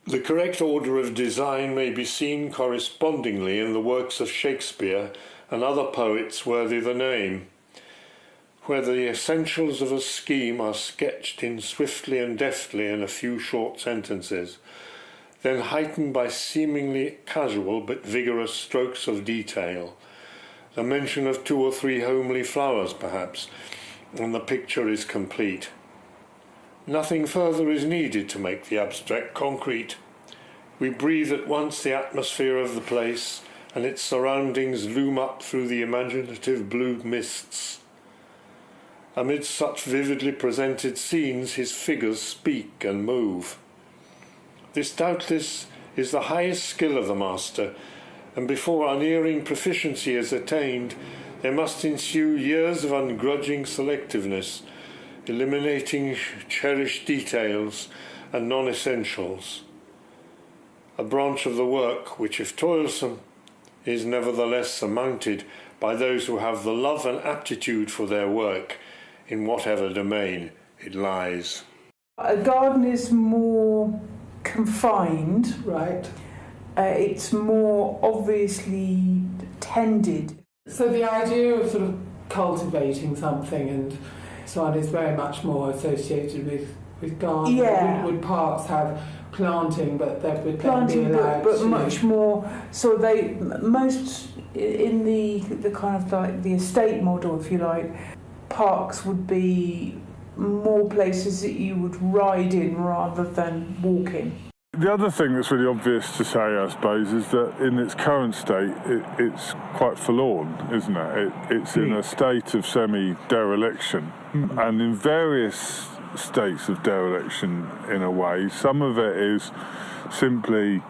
The correct order of design may be seen correspondingly in the works of Shakespeare and other poets worthy the name, where the essentials of a scheme are sketched in swiftly and deftly in a few short sentences, then heightened by seemingly casual but vigorous strokes of detail, the mention of 2 or 3 homely flowers perhaps, and the picture is complete. Nothing further is needed to make the abstract concrete. We breathe at once the atmosphere of the place, and its surroundings loom up through the imaginative blue mists. Amidst such vividly presented scenes, his figures speak and move. This doubtless is the highest skill of the master, and before unerring proficiency is attained, there must ensue years of ungrudging selectiveness, eliminating cherished details and non-essentials. A branch of the work which, if toilsome, is nevertheless surmounted by those who have the love and aptitude for their work, in whatever domain it lies. A garden is more confined. Right. It's more obviously tended. So the idea of sort of cultivating something and so on is very much more associated with gardens. Yeah. Would parks have planting, but there would Planting, then be allowed but to... much more. So they most in the kind of like the estate model, if you like, parks would be more places that you would ride in rather than walk in. The other thing that's really obvious to say, I suppose, is that in its current state, it's quite forlorn, isn't it? It's in a state of semi-dereliction, and in various states of dereliction, in a way. Some of it is simply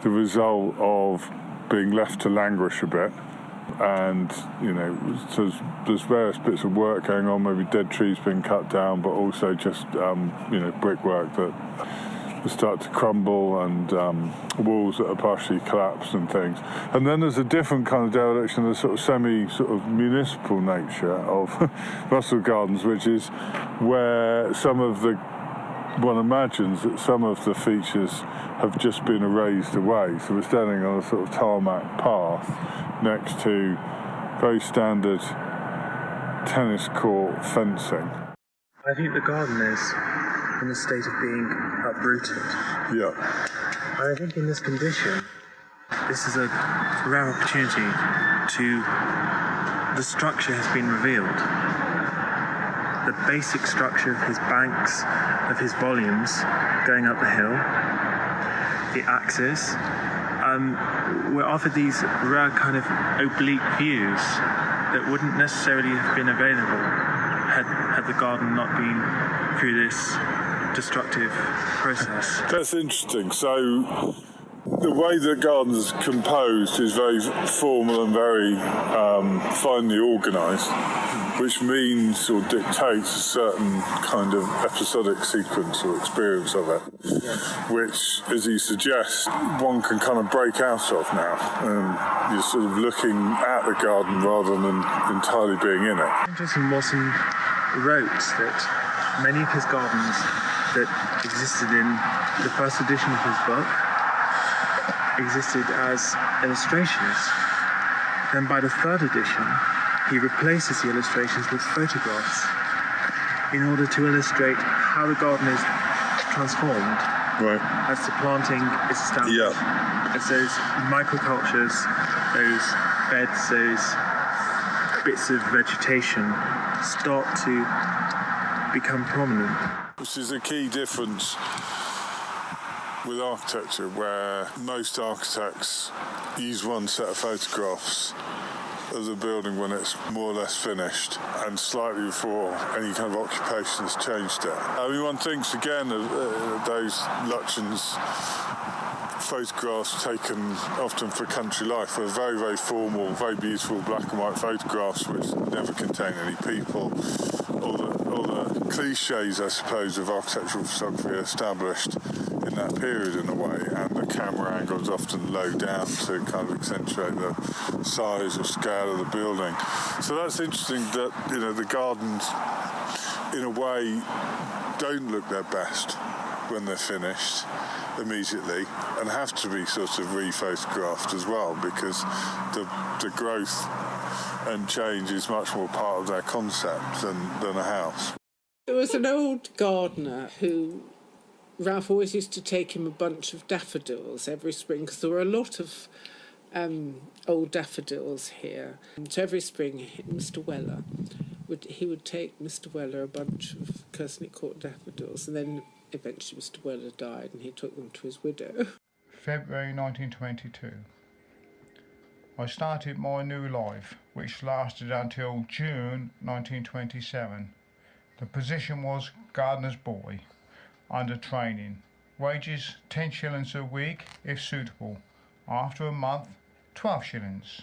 the result of being left to languish a bit, and so there's various bits of work going on, maybe dead trees being cut down, but also just brickwork that start to crumble, and walls that are partially collapsed and things. And then there's a different kind of dereliction, the sort of municipal nature of Russell Gardens, which is where one imagines that some of the features have just been erased away. So we're standing on a sort of tarmac path next to very standard tennis court fencing. I think the garden is in a state of being uprooted. Yeah. And I think in this condition, this is a rare opportunity the structure has been revealed. The basic structure of his banks, of his volumes going up the hill, the axis. We're offered these rare kind of oblique views that wouldn't necessarily have been available had the garden not been through this destructive process. That's interesting. So the way the garden's composed is very formal and very finely organised, which means or dictates a certain kind of episodic sequence or experience of it, which, as you suggest, one can kind of break out of now. And you're sort of looking at the garden rather than entirely being in it. Interesting, Mawson wrote that many of his gardens that existed in the first edition of his book existed as illustrations. Then by the third edition, he replaces the illustrations with photographs in order to illustrate how the garden is transformed as the planting is established. As those microcultures, those beds, those bits of vegetation start to become prominent. Which is a key difference with architecture, where most architects use one set of photographs of the building when it's more or less finished, and slightly before any kind of occupation has changed it. I mean, one thinks again of those Lutyens photographs taken often for country life, were very, very formal, very beautiful black and white photographs which never contain any people. All the cliches, I suppose, of architectural photography are established in that period in a way, and the camera angle is often low down to kind of accentuate the size or scale of the building. So that's interesting that, the gardens, in a way, don't look their best when they're finished, immediately and have to be sort of re-photographed as well, because the growth and change is much more part of their concept than a house. There was an old gardener who Ralph always used to take him a bunch of daffodils every spring, because there were a lot of old daffodils here. So every spring, Mr. Weller would take Mr. Weller a bunch of Kearsney Court daffodils, and then eventually Mr. Weller died and he took them to his widow. February 1922. I started my new life, which lasted until June 1927. The position was gardener's boy, under training. Wages 10 shillings a week if suitable. After a month, 12 shillings.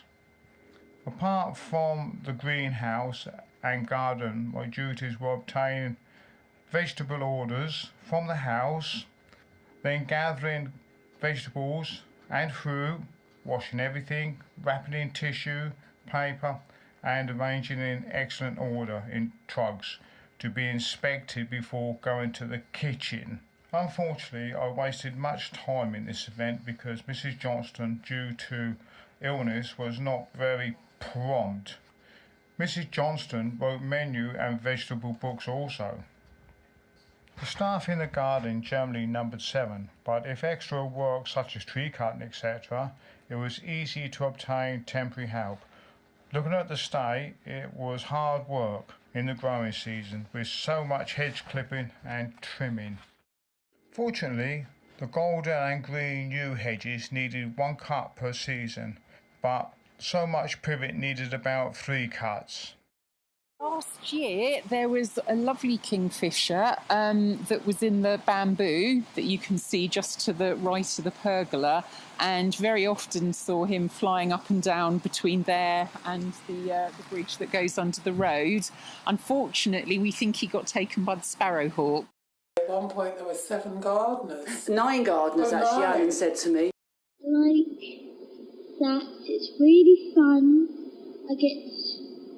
Apart from the greenhouse and garden, my duties were obtaining vegetable orders from the house, then gathering vegetables and fruit, washing everything, wrapping in tissue, paper, and arranging in excellent order in trugs to be inspected before going to the kitchen. Unfortunately, I wasted much time in this event because Mrs. Johnston, due to illness, was not very prompt. Mrs. Johnston wrote menu and vegetable books also. The staff in the garden generally numbered 7, but if extra work such as tree cutting, etc., it was easy to obtain temporary help. Looking at the state, it was hard work in the growing season with so much hedge clipping and trimming. Fortunately, the golden and green yew hedges needed 1 cut per season, but so much privet needed about 3 cuts. Last year there was a lovely kingfisher that was in the bamboo that you can see just to the right of the pergola, and very often saw him flying up and down between there and the bridge that goes under the road. Unfortunately, we think he got taken by the sparrowhawk. At one point there were 7 gardeners. 9 gardeners, actually, Alan said to me. Like that, it's really fun. I get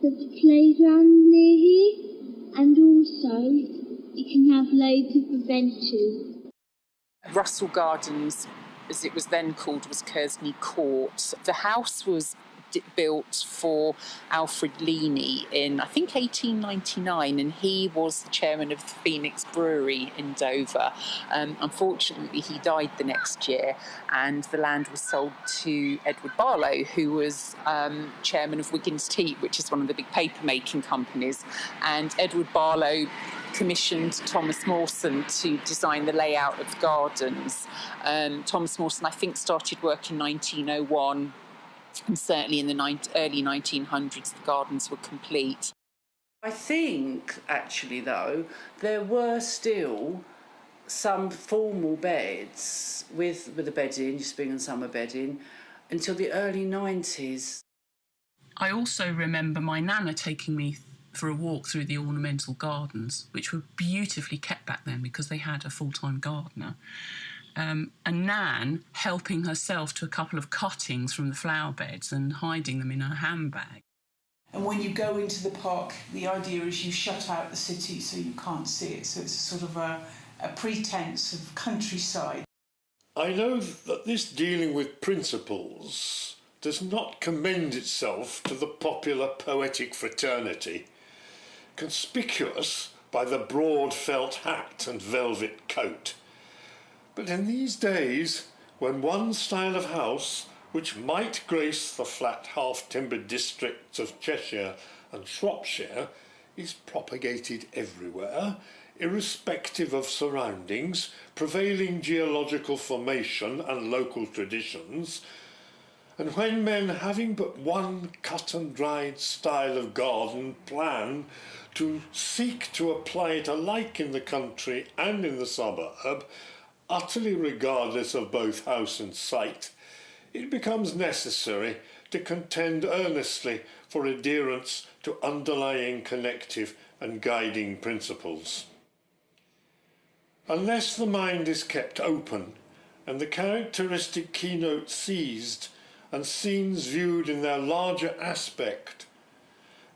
the playground near here, and also you can have loads of adventures. Russell Gardens, as it was then called, was Kearsney Court. The house was built for Alfred Leaney in, I think, 1899, and he was the chairman of the Phoenix Brewery in Dover. Unfortunately, he died the next year, and the land was sold to Edward Barlow, who was chairman of Wiggins Tea, which is one of the big paper-making companies. And Edward Barlow commissioned Thomas Mawson to design the layout of the gardens. Thomas Mawson, I think, started work in 1901, and certainly in the early 1900s the gardens were complete. I think, actually, though, there were still some formal beds with a bedding, spring and summer bedding, until the early 90s. I also remember my nana taking me for a walk through the ornamental gardens, which were beautifully kept back then because they had a full-time gardener. And Nan helping herself to a couple of cuttings from the flower beds and hiding them in her handbag. And when you go into the park, the idea is you shut out the city so you can't see it. So it's sort of a pretense of countryside. I know that this dealing with principles does not commend itself to the popular poetic fraternity, conspicuous by the broad felt hat and velvet coat. But in these days, when one style of house, which might grace the flat half-timbered districts of Cheshire and Shropshire, is propagated everywhere, irrespective of surroundings, prevailing geological formation and local traditions, and when men, having but one cut-and-dried style of garden plan, to seek to apply it alike in the country and in the suburb, utterly regardless of both house and site, it becomes necessary to contend earnestly for adherence to underlying connective and guiding principles. Unless the mind is kept open and the characteristic keynote seized and scenes viewed in their larger aspect,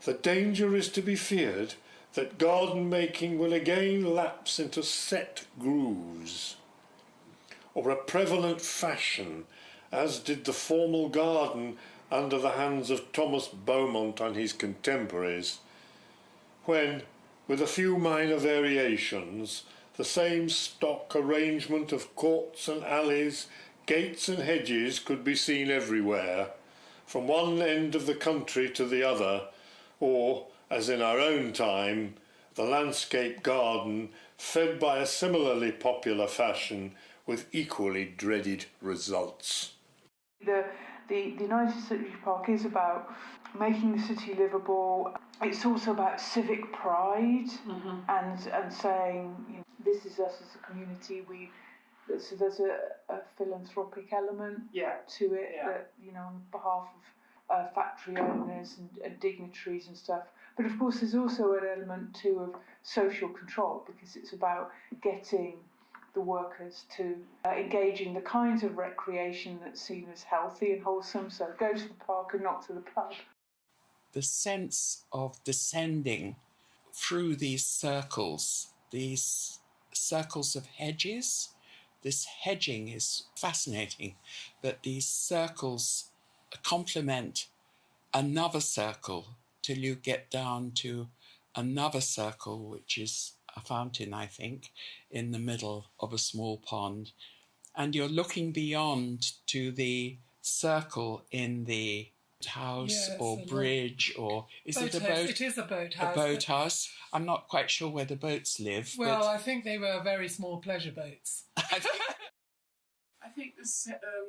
the danger is to be feared that garden making will again lapse into set grooves. or a prevalent fashion, as did the formal garden under the hands of Thomas Beaumont and his contemporaries, when, with a few minor variations, the same stock arrangement of courts and alleys, gates and hedges could be seen everywhere, from one end of the country to the other, or, as in our own time, the landscape garden fed by a similarly popular fashion with equally dreaded results. The 19th Century Park is about making the city livable. It's also about civic pride and saying, you know, this is us as a community. So there's a philanthropic element to it that, you know, on behalf of factory owners and dignitaries and stuff. But of course there's also an element too of social control, because it's about getting the workers to engage in the kinds of recreation that's seen as healthy and wholesome. So go to the park and not to the pub. The sense of descending through these circles of hedges. This hedging is fascinating, that these circles complement another circle till you get down to another circle, which is a fountain, I think, in the middle of a small pond. And you're looking beyond to the circle in the house or bridge, or is it a boat? It is a boathouse. A boathouse. I'm not quite sure where the boats live. Well, I think they were very small pleasure boats. I think this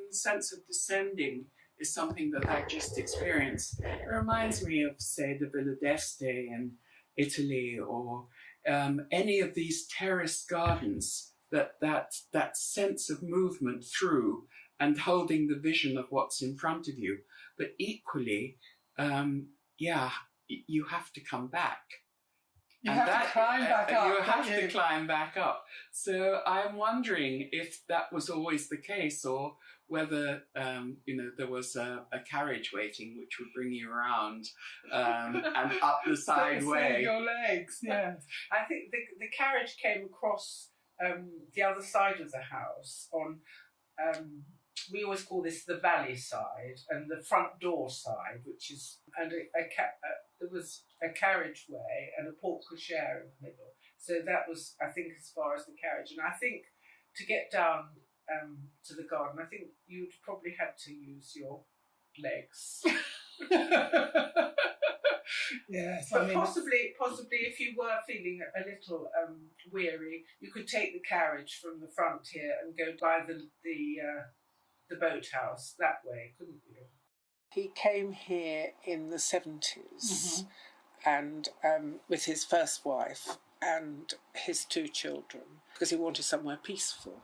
sense of descending is something that I just experienced. It reminds me of, say, the Villa d'Este in Italy, or any of these terraced gardens, that sense of movement through and holding the vision of what's in front of you. But equally, you have to come back. You have to climb back up. You have to climb back up. So I'm wondering if that was always the case, or whether there was a carriage waiting which would bring you around and up the side way. Your legs, yes. I think the carriage came across the other side of the house on. We always call this the valley side and the front door side, which is there was a carriageway and a porte cochere in the middle. So that was, I think, as far as the carriage. And I think to get down to the garden, I think you'd probably had to use your legs. Yes, but possibly if you were feeling a little weary, you could take the carriage from the front here and go by the boathouse that way, couldn't you? He came here in the 70s and with his first wife and his 2 children, because he wanted somewhere peaceful,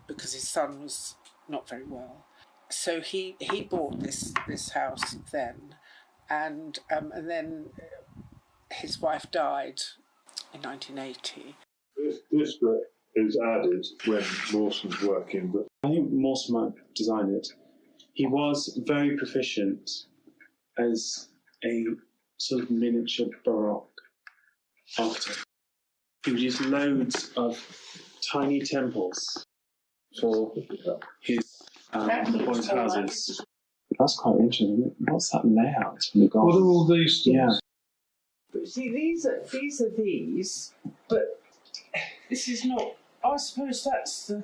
because his son was not very well. So he bought this house then, and then his wife died in 1980. This bit is added when Mawson's working, but I think Mawson might design it. He was very proficient as a sort of miniature Baroque architect. He would use loads of tiny temples for his houses. That's quite interesting. What's that layout from the garden? what are all these things? Yeah. But see, these are these, but this is not. I suppose that's the.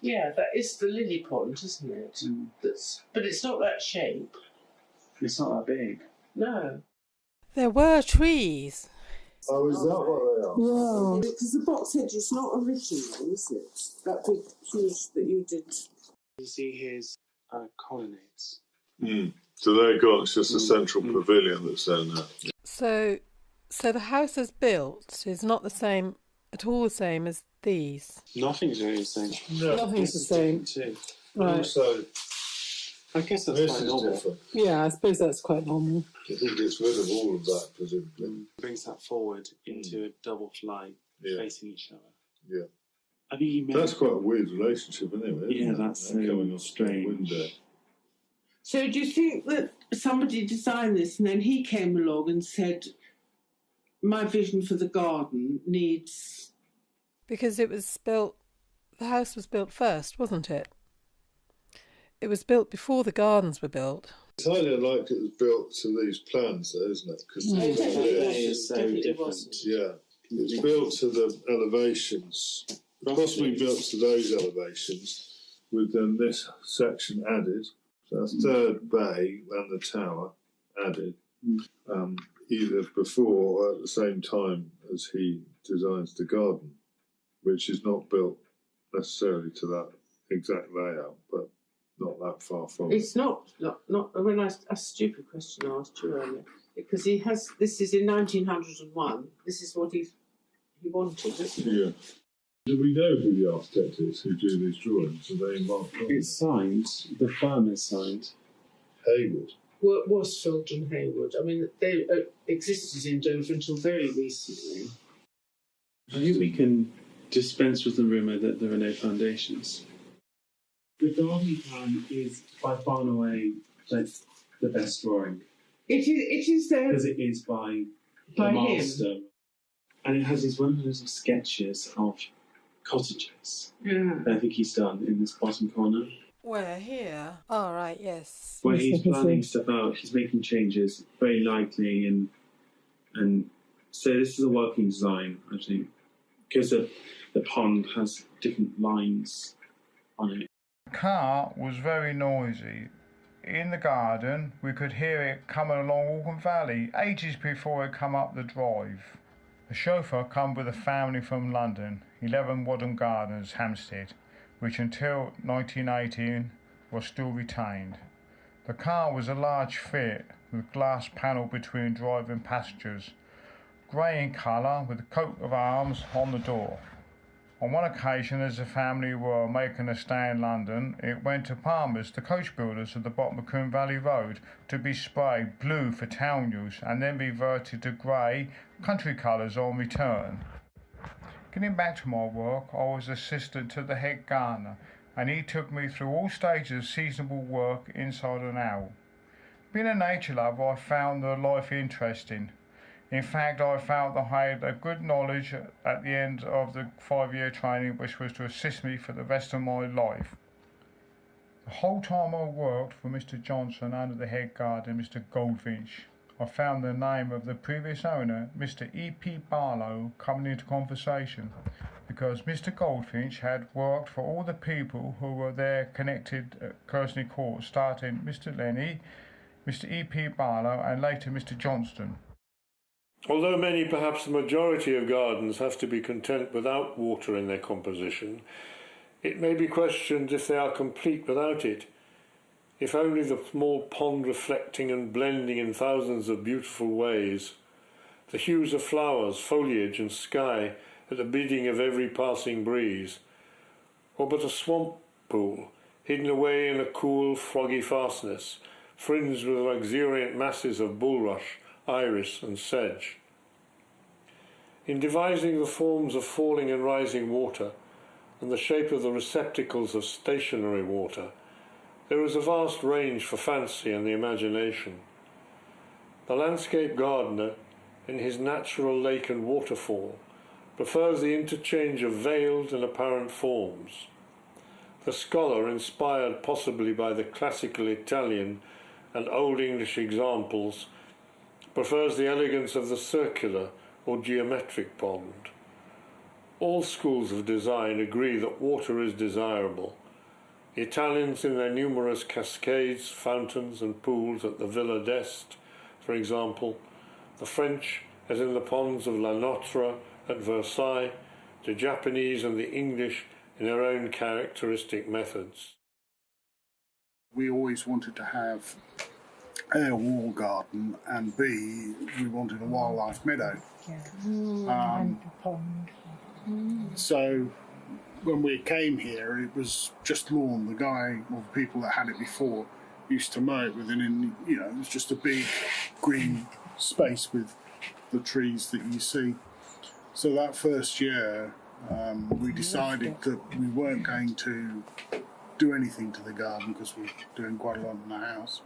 Yeah, that is the lily pond, isn't it? But it's not that shape. It's not that big. No. There were trees. Oh, is that what they are? Yeah. Because the box hedge is not original, is it? That big huge that you did. You see his colonnades. So there you go. It's just a central pavilion that's there now. So the house as built is not at all the same as these. Nothing's really the same. No. Nothing's the same. Too. Right. Also, I guess that's this quite is normal. different. Yeah, I suppose that's quite normal. I think it's rid of all of that, presumably. Brings that forward into a double flight facing each other. Yeah. I think you That's quite a weird relationship, anyway. Yeah, that's coming off strange. the window. So do you think that somebody designed this and then he came along and said, my vision for the garden needs... Because it was built the house was built first, wasn't it? It was built before the gardens were built. It's highly unlikely it was built to these plans, though, isn't it? Because it's so different. Yeah, it's built to the elevations, possibly built to those elevations, with then this section added. So a third bay and the tower added, either before or at the same time as he designs the garden, which is not built necessarily to that exact layout, but not that far from It's not. I mean, a stupid question I asked you earlier, because he has. This is in 1901. This is what he wanted, isn't it? Yeah. Do we know who the architect is who do these drawings? Are they marked on? It's signed. The firm is signed. Hayward. Worsfield and Hayward. I mean, they existed in Dover until very recently. I think we can dispense with the rumour that there are no foundations. The garden plan is by far and away the best drawing. It is there because it is by the master, and it has these wonderful little sketches of cottages. Yeah. That I think he's done in this bottom corner. Where, here? Oh, right, yes. Where he's planning stuff out, he's making changes very lightly, and so this is a working design, actually, because the pond has different lines on it. The car was very noisy. In the garden, we could hear it coming along Walkham Valley ages before it come up the drive. The chauffeur come with a family from London, 11 Wadham Gardens, Hampstead, which until 1918 was still retained. The car was a large Fiat with glass panel between driver and passengers, grey in colour with a coat of arms on the door. On one occasion, as the family were making a stay in London, it went to Palmer's, the coach builders at the bottom of Coombe Valley Road, to be sprayed blue for town use and then reverted to grey country colours on return. Getting back to my work, I was assistant to the head gardener, and he took me through all stages of seasonable work inside and out. Being a nature lover, I found the life interesting. In fact, I found that I had a good knowledge at the end of the 5-year training, which was to assist me for the rest of my life. The whole time I worked for Mr. Johnson under the head gardener, Mr. Goldfinch, I found the name of the previous owner, Mr. E.P. Barlow, coming into conversation, because Mr. Goldfinch had worked for all the people who were there connected at Kearsney Court, starting Mr. Lenny, Mr. E.P. Barlow, and later Mr. Johnston. Although many, perhaps the majority of gardens have to be content without water in their composition, it may be questioned if they are complete without it. If only the small pond reflecting and blending in thousands of beautiful ways, the hues of flowers, foliage and sky at the bidding of every passing breeze, or but a swamp pool hidden away in a cool, froggy fastness, fringed with luxuriant masses of bulrush, iris and sedge. In devising the forms of falling and rising water and the shape of the receptacles of stationary water, there is a vast range for fancy and the imagination. The landscape gardener, in his natural lake and waterfall, prefers the interchange of veiled and apparent forms. The scholar, inspired possibly by the classical Italian and Old English examples, prefers the elegance of the circular or geometric pond. All schools of design agree that water is desirable. The Italians in their numerous cascades, fountains and pools at the Villa d'Este, for example, the French as in the ponds of La Notre at Versailles, the Japanese and the English in their own characteristic methods. We always wanted to have A, wall garden, and B, we wanted a wildlife meadow. And a pond. So when we came here, it was just lawn. The guy or the people that had it before used to mow it within, it was just a big green space with the trees that you see. So that first year, we decided that we weren't going to do anything to the garden because we were doing quite a lot in the house.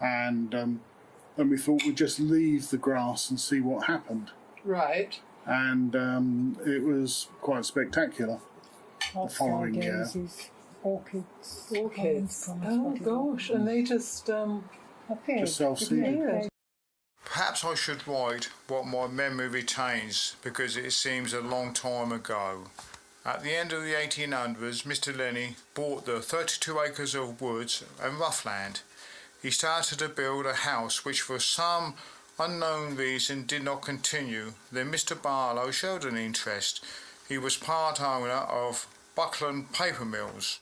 And we thought we'd just leave the grass and see what happened. Right. And it was quite spectacular. the following year. Orchids. Oh gosh, and they just Just self-seeded. yeah. Perhaps I should write what my memory retains, because it seems a long time ago. At the end of the 1800s, Mr. Lenny bought the 32 acres of woods and roughland. He started to build a house which for some unknown reason did not continue. Then Mr. Barlow showed an interest. He was part owner of Buckland Paper Mills.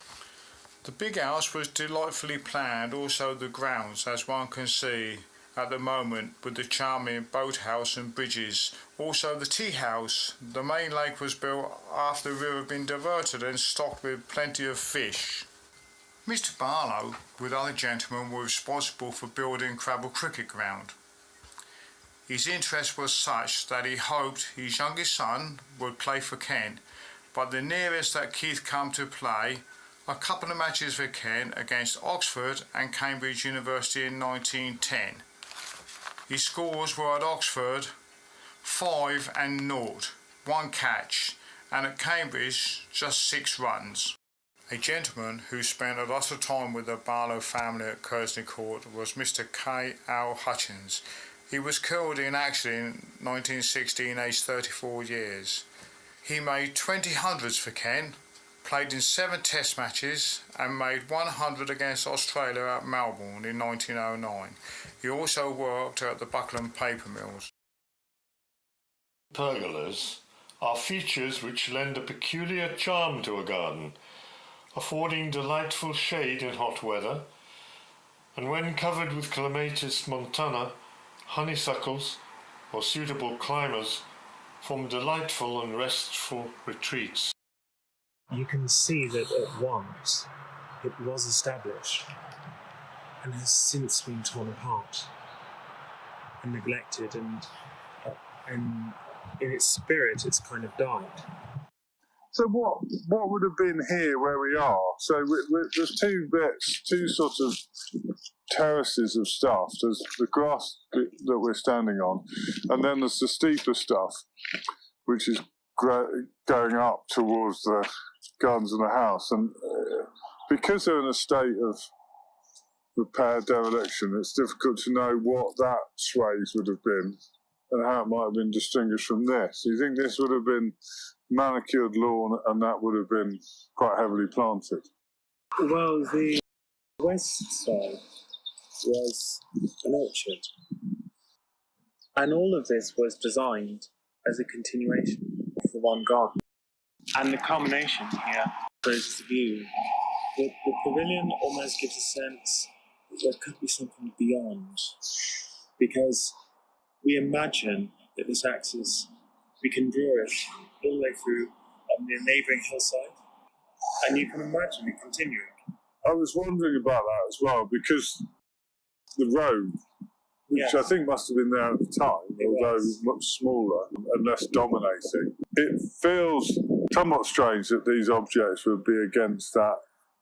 The big house was delightfully planned, also the grounds, as one can see at the moment, with the charming boathouse and bridges. Also the tea house. The main lake was built after the river had been diverted and stocked with plenty of fish. Mr. Barlow, with other gentlemen, were responsible for building Crabble Cricket Ground. His interest was such that he hoped his youngest son would play for Kent, but the nearest that Keith come to play a couple of matches for Kent against Oxford and Cambridge University in 1910. His scores were at Oxford 5 and 0, 1 catch, and at Cambridge just 6 runs. A gentleman who spent a lot of time with the Barlow family at Kearsney Court was Mr. K. L. Hutchins. He was killed in accident in 1916, aged 34 years. He made 20 hundreds for Kent, played in 7 test matches and made 100 against Australia at Melbourne in 1909. He also worked at the Buckland Paper Mills. Pergolas are features which lend a peculiar charm to a garden, affording delightful shade in hot weather, and when covered with Clematis montana, honeysuckles or suitable climbers form delightful and restful retreats. You can see that at once it was established and has since been torn apart and neglected, and in its spirit it's kind of died. So what would have been here where we are? So there's two bits, two sort of terraces of stuff. There's the grass bit that we're standing on, and then there's the steeper stuff, which is going up towards the gardens and the house. And because they're in a state of repair dereliction, it's difficult to know what that swathe would have been and how it might have been distinguished from this. You think this would have been manicured lawn and that would have been quite heavily planted? Well, the west side was an orchard, and all of this was designed as a continuation for one garden. And the culmination here is the view. The pavilion almost gives a sense that there could be something beyond, because we imagine that this axis, we can draw it all the way through on the neighbouring hillside, and you can imagine it continuing. I was wondering about that as well, because the road, which I think must have been there at the time, although much smaller and less dominating, it feels somewhat strange that these objects would be against that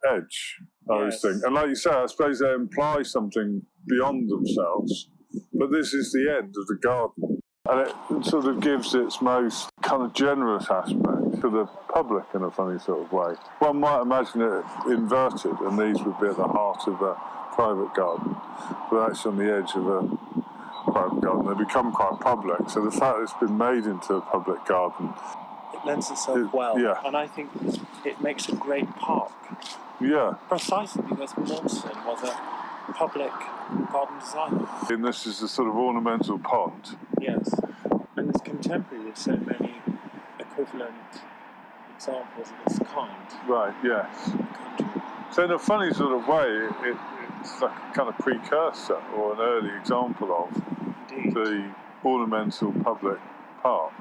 edge, I always think. And like you say, I suppose they imply something beyond themselves, but this is the end of the garden. And it sort of gives its most kind of generous aspect to the public in a funny sort of way. One might imagine it inverted, and these would be at the heart of a private garden, but actually on the edge of a private garden. They become quite public, so the fact that it's been made into a public garden, it lends itself well, and I think it makes a great park. Yeah. Precisely because Mawson was a public garden designer. And this is a sort of ornamental pond. Yes, and it's contemporary with so many equivalent examples of this kind. Right, yes. So in a funny sort of way, it's like a kind of precursor or an early example of the ornamental public park.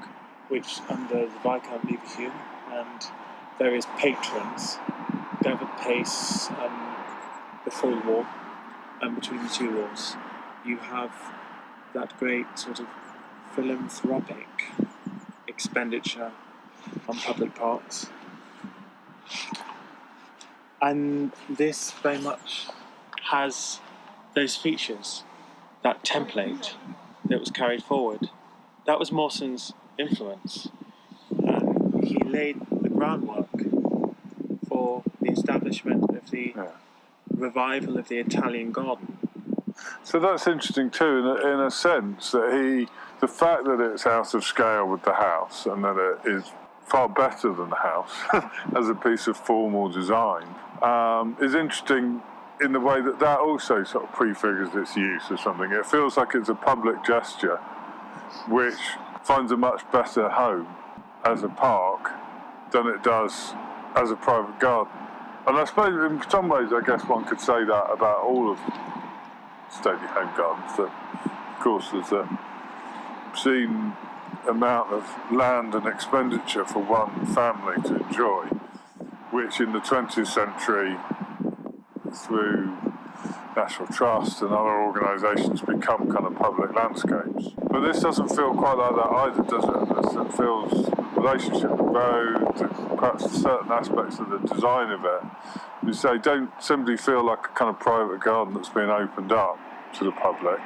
Which, under the Viscount Leverhulme and various patrons, gathered pace before the war, and between the two wars, you have that great sort of philanthropic expenditure on public parks. And this very much has those features, that template that was carried forward. That was Mawson's influence. He laid the groundwork for the establishment of the revival of the Italian garden. So that's interesting too, in a sense, that the fact that it's out of scale with the house and that it is far better than the house as a piece of formal design is interesting in the way that also sort of prefigures its use of something. It feels like it's a public gesture which finds a much better home as a park than it does as a private garden. And I suppose in some ways, I guess one could say that about all of stately home gardens, that of course there's a obscene amount of land and expenditure for one family to enjoy, which in the 20th century, through National Trust and other organisations, become kind of public landscapes. But this doesn't feel quite like that either, does it? It feels relationship with roads, perhaps certain aspects of the design of it, you say, don't simply feel like a kind of private garden that's been opened up to the public,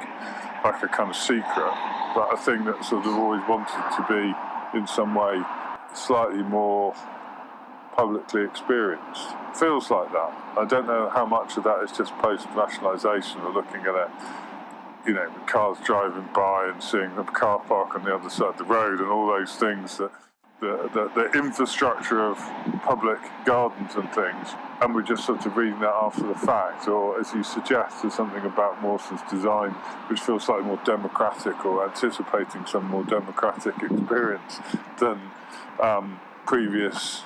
like a kind of secret, but a thing that sort of always wanted to be in some way slightly more publicly experienced. Feels like that. I don't know how much of that is just post-rationalisation or looking at it, with cars driving by and seeing the car park on the other side of the road and all those things, that the infrastructure of public gardens and things, and we're just sort of reading that after the fact, or as you suggest, there's something about Mawson's design which feels slightly more democratic or anticipating some more democratic experience than previous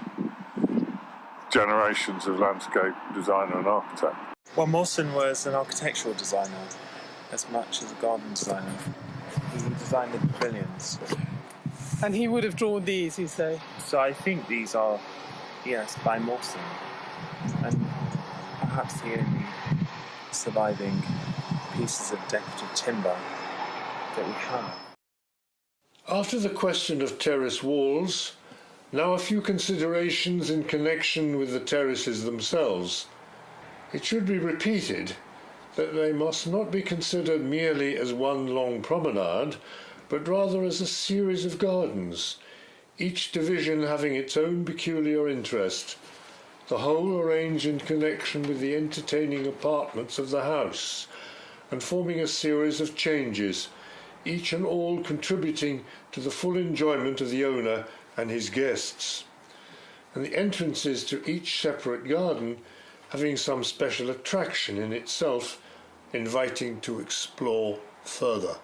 generations of landscape designer and architect. Well, Mawson was an architectural designer as much as a garden designer. He designed the pavilions. And he would have drawn these, you say? So I think these are, yes, by Mawson. And perhaps the only surviving pieces of decorative timber that we have. After the question of terrace walls, now a few considerations in connection with the terraces themselves. It should be repeated that they must not be considered merely as one long promenade, but rather as a series of gardens, each division having its own peculiar interest, the whole arranged in connection with the entertaining apartments of the house, and forming a series of changes, each and all contributing to the full enjoyment of the owner and his guests, and the entrances to each separate garden having some special attraction in itself, inviting to explore further.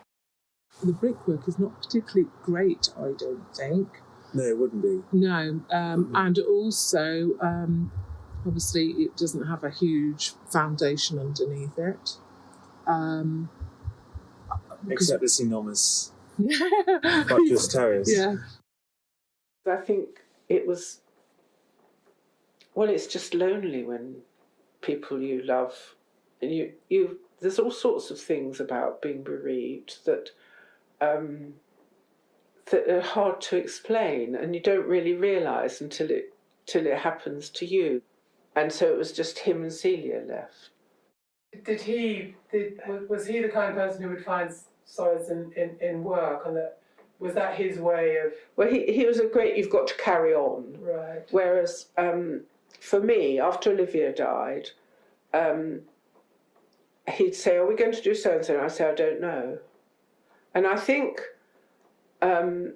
The brickwork is not particularly great, I don't think. No, it wouldn't be. No, and also, obviously, it doesn't have a huge foundation underneath it. Except this enormous buttress terrace. Yeah. I think it was, well, it's just lonely when people you love, and you there's all sorts of things about being bereaved that that are hard to explain, and you don't really realise until it happens to you. And so it was just him and Celia left. Was he the kind of person who would find solace in work, and was that his way of... Well, he was a great, you've got to carry on. Right. Whereas for me, after Olivia died, he'd say, are we going to do so-and-so? And I'd say, I don't know. And I think, I'm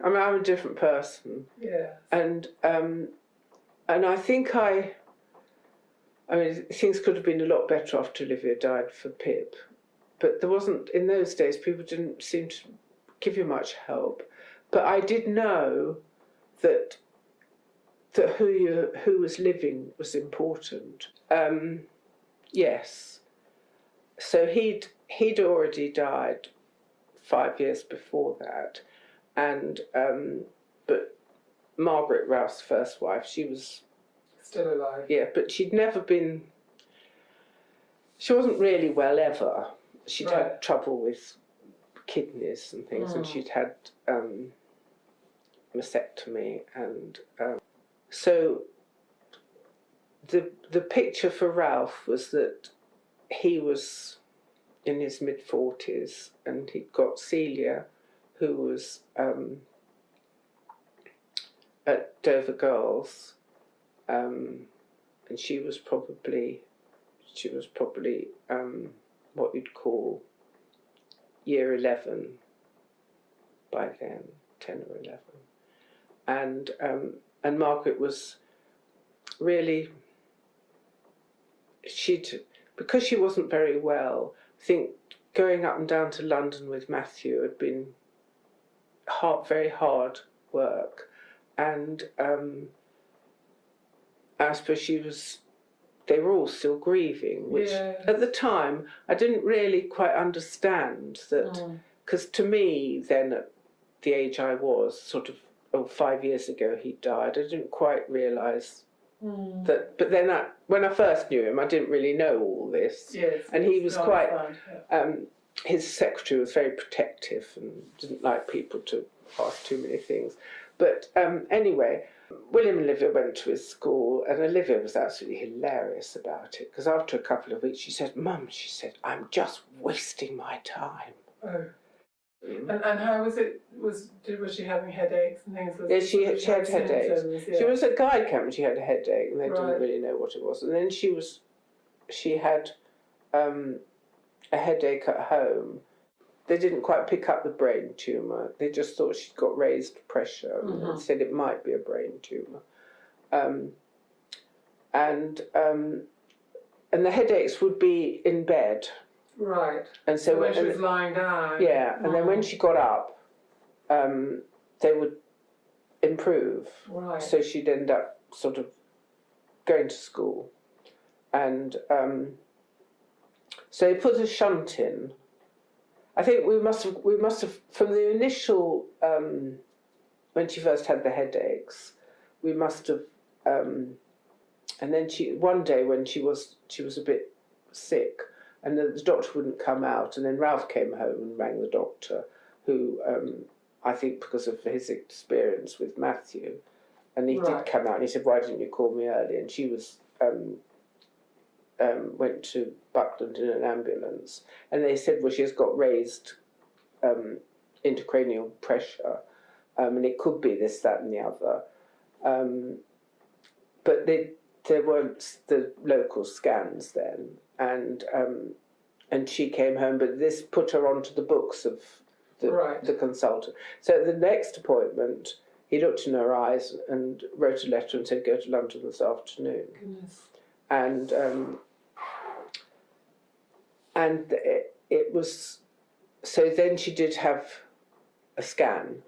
a different person. Yeah. And I think I mean, things could have been a lot better after Olivia died for Pip. But there wasn't, in those days, people didn't seem to give you much help. But I did know that who was living was important. Yes. So he'd already died 5 years before that, and but Margaret, Ralph's first wife, she was still alive. Yeah, but she'd never been. She wasn't really well ever. She'd had trouble with kidneys and things, and she'd had mastectomy, and so the picture for Ralph was that he was in his mid-40s, and he'd got Celia, who was at Dover Girls, and she was probably what you'd call year 11 by then, 10 or 11, and Margaret was really, because she wasn't very well, I think going up and down to London with Matthew had been very hard work, and I suppose they were all still grieving, which at the time I didn't really quite understand that, because to me then at the age I was, sort of 5 years ago he died, I didn't quite realise that. But then when I first knew him, I didn't really know all this, and he was quite. His secretary was very protective and didn't like people to ask too many things. But anyway, William and Olivia went to his school, and Olivia was absolutely hilarious about it, because after a couple of weeks she said, "Mum," she said, "I'm just wasting my time." Oh. And how was it? Was she having headaches and things? Yeah, she had headaches. Yeah. She was at guide camp and she had a headache, and they didn't really know what it was. And then she had a headache at home. They didn't quite pick up the brain tumour. They just thought she'd got raised pressure and said it might be a brain tumour. And the headaches would be in bed. Right. And so when she was lying down. Yeah, and then when she got up, they would improve. Right. So she'd end up sort of going to school. And so they put a shunt in. I think we must have from the initial when she first had the headaches, we must have and then one day when she was a bit sick, and the doctor wouldn't come out, and then Ralph came home and rang the doctor, who I think because of his experience with Matthew, and he did come out and he said, "Why didn't you call me early?" And she was went to Buckland in an ambulance, and they said, "Well, she's got raised intracranial pressure, and it could be this, that, and the other." But there weren't the local scans then, and she came home. But this put her onto the books of the consultant. So at the next appointment, he looked in her eyes and wrote a letter and said, "Go to London this afternoon." Goodness. And it was, so then she did have a scan,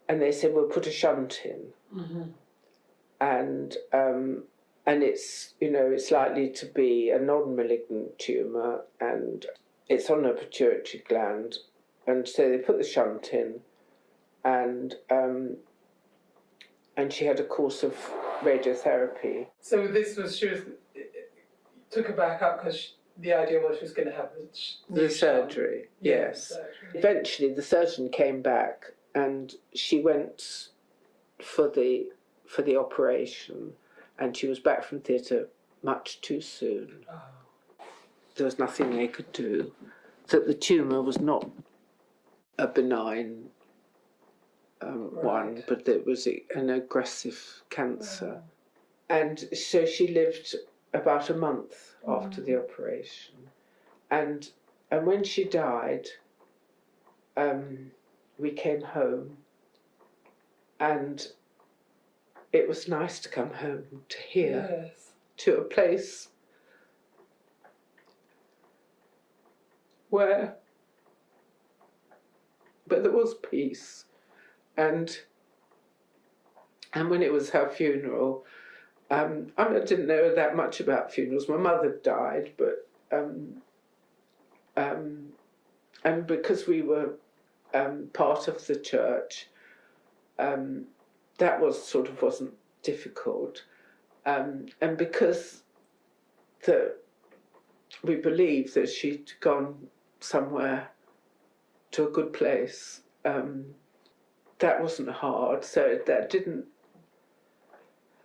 and they said, "We'll put a shunt in," and it's it's likely to be a non-malignant tumour, and it's on her pituitary gland, and so they put the shunt in, and she had a course of radiotherapy. So took her back up because the idea was she was going to have the surgery. Yes. Surgery. Eventually, the surgeon came back, and she went for the operation, and she was back from theatre much too soon. Oh. There was nothing they could do. That the tumour was not a benign one, but it was an aggressive cancer. And so she lived about a month after the operation. And when she died, we came home, and it was nice to come home to here, to a place where there was peace. And when it was her funeral, I didn't know that much about funerals. My mother died, but and because we were part of the church, that wasn't difficult, and because we believed that she'd gone somewhere to a good place, that wasn't hard. So that didn't.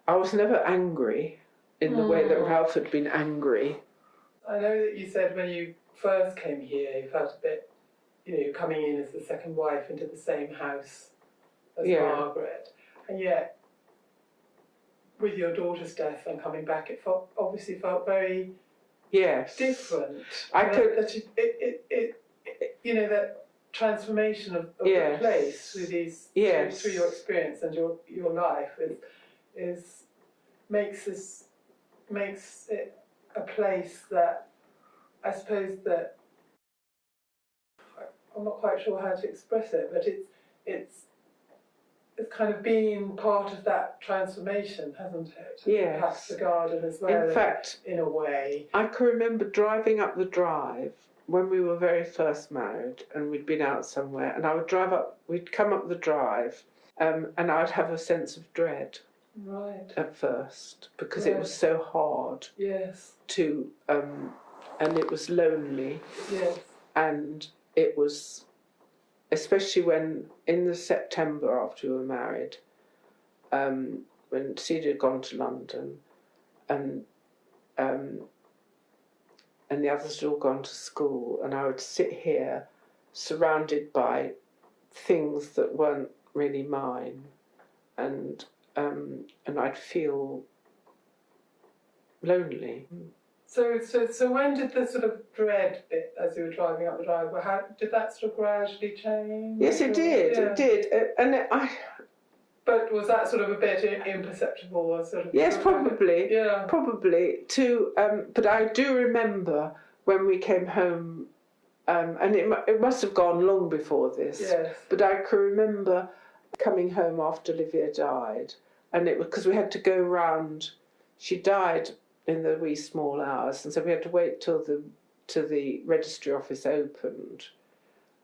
I was never angry in the way that Ralph had been angry. I know that you said when you first came here, you felt a bit, coming in as the second wife into the same house as Margaret. And yet, with your daughter's death and coming back, it obviously felt very different. That transformation of the place through through your experience and your life makes it a place that I suppose that I'm not quite sure how to express it, but it's kind of been part of that transformation, hasn't it? Yes. Perhaps the garden as well. In fact, in a way, I can remember driving up the drive when we were very first married, and we'd been out somewhere, and I would drive up. We'd come up the drive, and I'd have a sense of dread. Right. At first, because it was so hard. Yes. And it was lonely. Yes. And it was, especially when in the September after we were married, when Cedar had gone to London, and the others had all gone to school, and I would sit here, surrounded by things that weren't really mine, and I'd feel lonely. So when did the sort of dread bit, as you were driving up the driveway, how did that sort of gradually change? Yes, it did. Yeah. It did, But was that sort of a bit imperceptible, or sort of? Yes, probably. Yeah. Probably. But I do remember when we came home, and it must have gone long before this. Yes. But I can remember coming home after Olivia died, and it was because we had to go round. She died in the wee small hours, and so we had to wait till the registry office opened,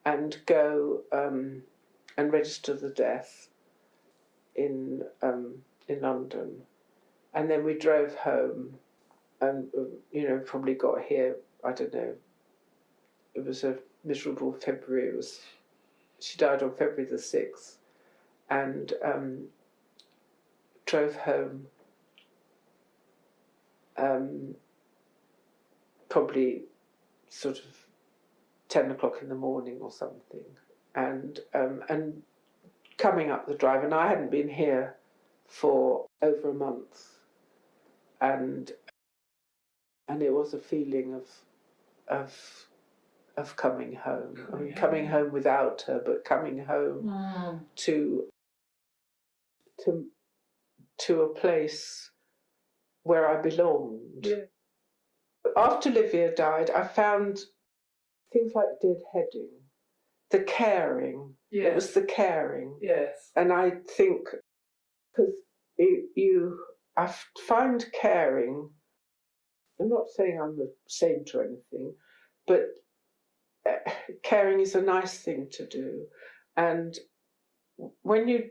and go and register the death in London, and then we drove home, and probably got here. I don't know. It was a miserable February. She died on February the 6th, and drove home. Probably sort of 10 o'clock in the morning or something, and coming up the drive, and I hadn't been here for over a month, and it was a feeling of coming home. I mean, coming home without her, but coming home to a place where I belonged. Yeah. After Olivia died, I found things like deadheading, the caring. Yes. It was the caring. Yes. And I think, because I find caring, I'm not saying I'm a saint or anything, but caring is a nice thing to do. And when you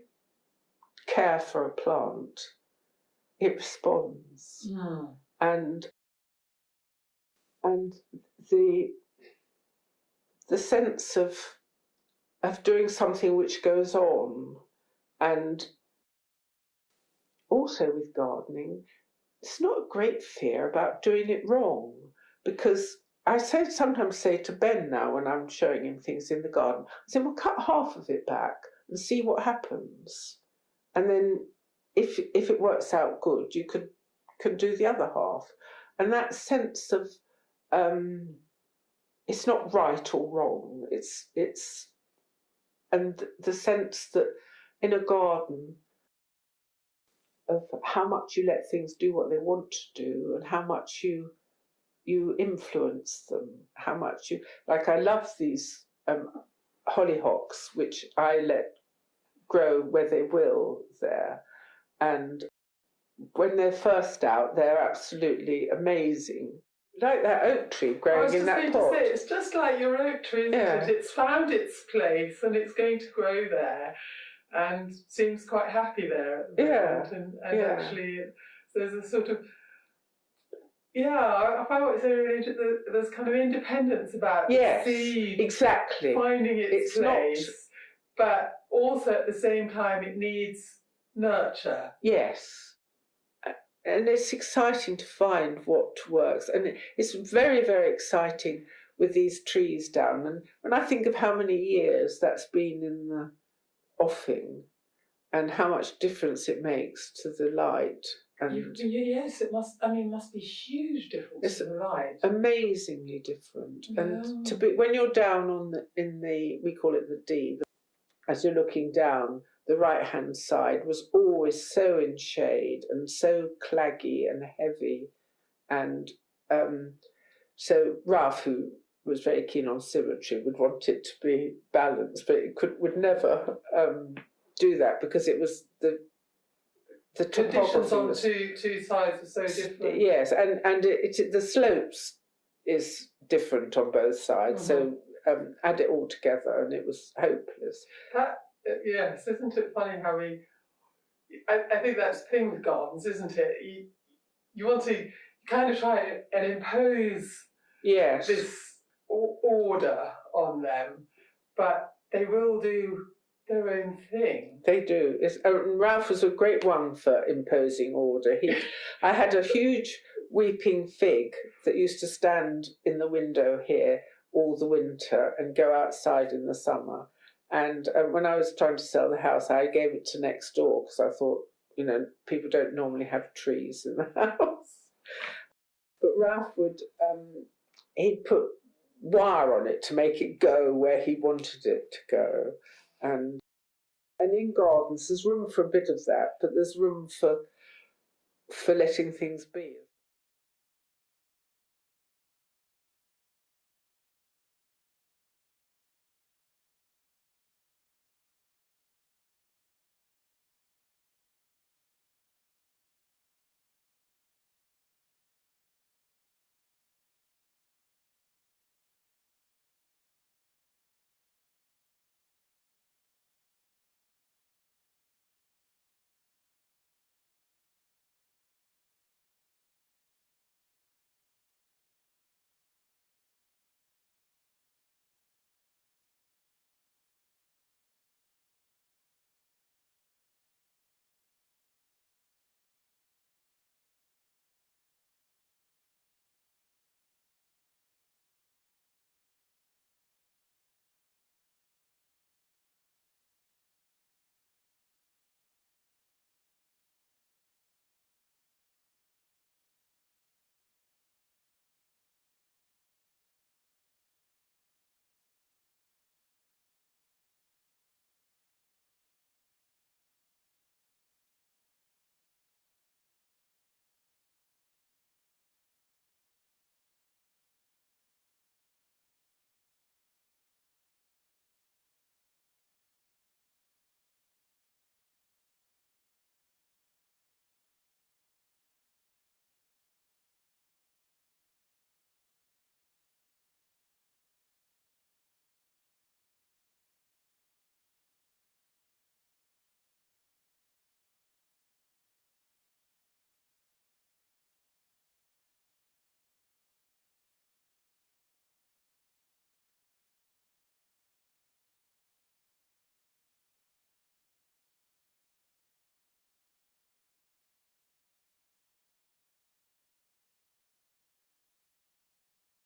care for a plant, it responds. And the sense of doing something which goes on, and also with gardening, it's not a great fear about doing it wrong, because I sometimes say to Ben now when I'm showing him things in the garden, I say, well, cut half of it back and see what happens, and then if it works out good, you can do the other half. And that sense of it's not right or wrong. It's and the sense that in a garden of how much you let things do what they want to do, and how much you influence them, how much I love these hollyhocks, which I let grow where they will there, and when they're first out, they're absolutely amazing. Like that oak tree growing in that pot. To say, it's just like your oak tree, isn't it? It's found its place and it's going to grow there, and seems quite happy there at the moment. And actually, there's a sort of I find what's so really there's kind of independence about the seed, exactly, finding its place, but also at the same time it needs nurture. Yes. And it's exciting to find what works. And it's very, very exciting with these trees down. And when I think of how many years that's been in the offing, and how much difference it makes to the light. And yes, it must. I mean, must be huge difference to the light. Amazingly different. Yeah. And to be when you're down on we call it the D. As you're looking down, the right-hand side was always so in shade and so claggy and heavy, and so Ralph, who was very keen on symmetry, would want it to be balanced, but it would never do that because it was the conditions topography on was, two sides are so different. Yes, and the slopes is different on both sides, so add it all together and it was hopeless. Yes, isn't it funny how I think that's the thing with gardens, isn't it? You want to kind of try and impose this order on them, but they will do their own thing. They do. Ralph was a great one for imposing order. I had a huge weeping fig that used to stand in the window here all the winter and go outside in the summer. And when I was trying to sell the house, I gave it to next door because I thought, people don't normally have trees in the house. But Ralph would, he'd put wire on it to make it go where he wanted it to go. And in gardens, there's room for a bit of that, but there's room for letting things be.